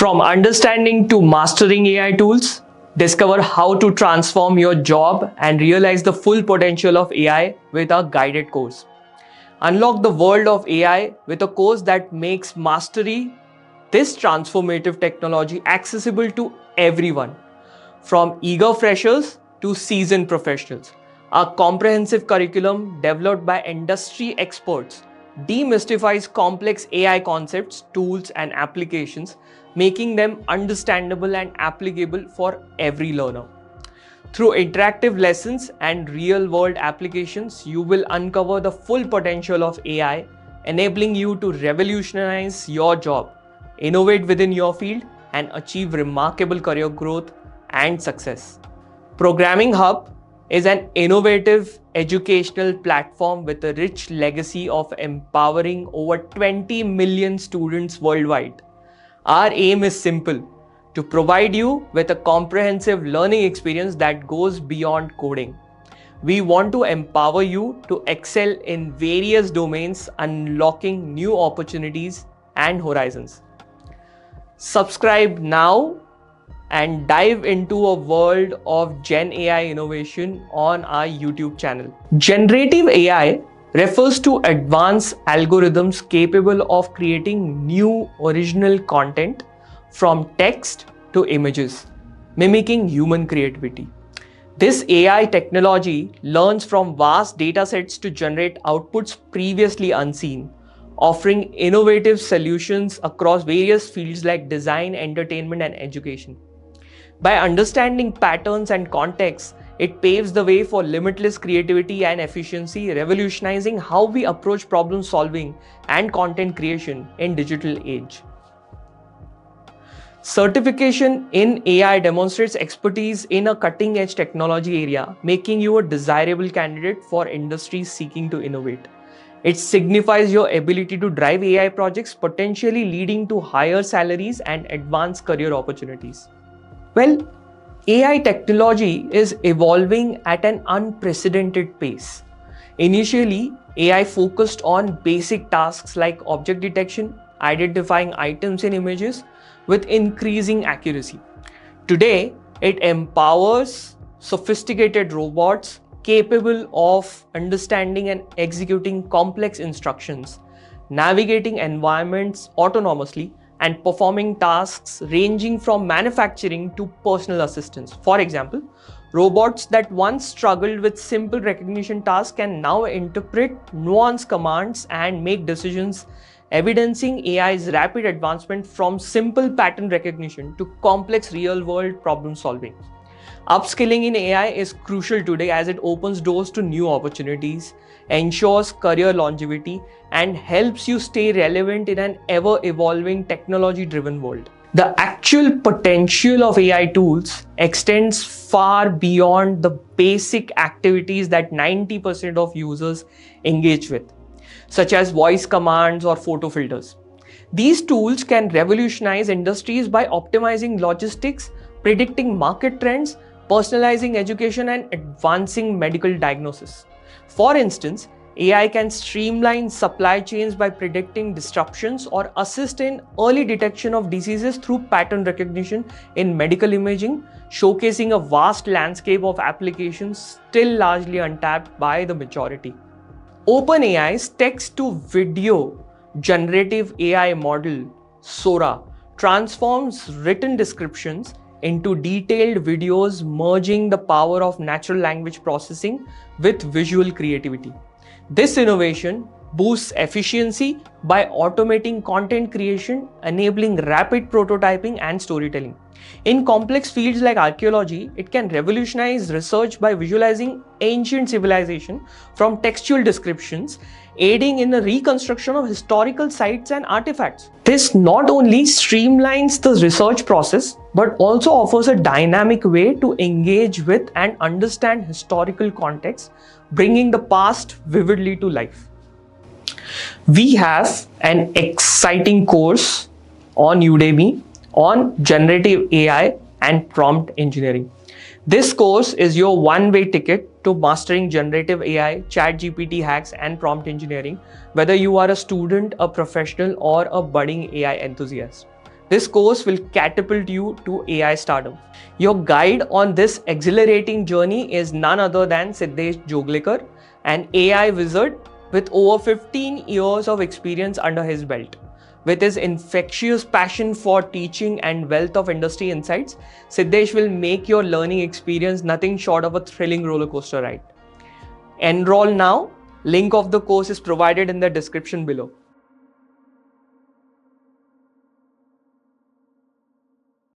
From understanding to mastering AI tools, discover how to transform your job and realize the full potential of AI with a guided course. Unlock the world of AI with a course that makes mastery this transformative technology accessible to everyone, from eager freshers to seasoned professionals. Our comprehensive curriculum, developed by industry experts, demystifies complex AI concepts, tools, and applications, making them understandable and applicable for every learner. Through interactive lessons and real-world applications, you will uncover the full potential of AI, enabling you to revolutionize your job, innovate within your field, and achieve remarkable career growth and success. Programming Hub is an innovative educational platform with a rich legacy of empowering over 20 million students worldwide. Our aim is simple: to provide you with a comprehensive learning experience that goes beyond coding. We want to empower you to excel in various domains, unlocking new opportunities and horizons. Subscribe now and dive into a world of Gen AI innovation on our YouTube channel. Generative AI refers to advanced algorithms capable of creating new original content from text to images, mimicking human creativity. This AI technology learns from vast datasets to generate outputs previously unseen, offering innovative solutions across various fields like design, entertainment, and education. By understanding patterns and contexts, it paves the way for limitless creativity and efficiency, revolutionizing how we approach problem solving and content creation in digital age. Certification in AI demonstrates expertise in a cutting-edge technology area, making you a desirable candidate for industries seeking to innovate. It signifies your ability to drive AI projects, potentially leading to higher salaries and advanced career opportunities. Well, AI technology is evolving at an unprecedented pace. Initially, AI focused on basic tasks like object detection, identifying items in images with increasing accuracy. Today, it empowers sophisticated robots capable of understanding and executing complex instructions, navigating environments autonomously, and performing tasks ranging from manufacturing to personal assistance. For example, robots that once struggled with simple recognition tasks can now interpret nuanced commands and make decisions, evidencing AI's rapid advancement from simple pattern recognition to complex real-world problem solving. Upskilling in AI is crucial today as it opens doors to new opportunities, ensures career longevity, and helps you stay relevant in an ever-evolving technology-driven world. The actual potential of AI tools extends far beyond the basic activities that 90% of users engage with, such as voice commands or photo filters. These tools can revolutionize industries by optimizing logistics, predicting market trends, personalizing education, and advancing medical diagnosis. For instance, AI can streamline supply chains by predicting disruptions or assist in early detection of diseases through pattern recognition in medical imaging, showcasing a vast landscape of applications still largely untapped by the majority. OpenAI's text-to-video generative AI model, Sora, transforms written descriptions into detailed videos, merging the power of natural language processing with visual creativity. This innovation boosts efficiency by automating content creation, enabling rapid prototyping and storytelling. In complex fields like archaeology, it can revolutionize research by visualizing ancient civilization from textual descriptions, aiding in the reconstruction of historical sites and artifacts. This not only streamlines the research process, but also offers a dynamic way to engage with and understand historical context, bringing the past vividly to life. We have an exciting course on Udemy on generative AI and prompt engineering. This course is your one-way ticket to mastering generative AI, ChatGPT hacks, and prompt engineering, whether you are a student, a professional, or a budding AI enthusiast. This course will catapult you to AI stardom. Your guide on this exhilarating journey is none other than Siddesh Joglekar, an AI wizard with over 15 years of experience under his belt. With his infectious passion for teaching and wealth of industry insights, Siddesh will make your learning experience nothing short of a thrilling roller coaster ride. Enroll now. Link of the course is provided in the description below.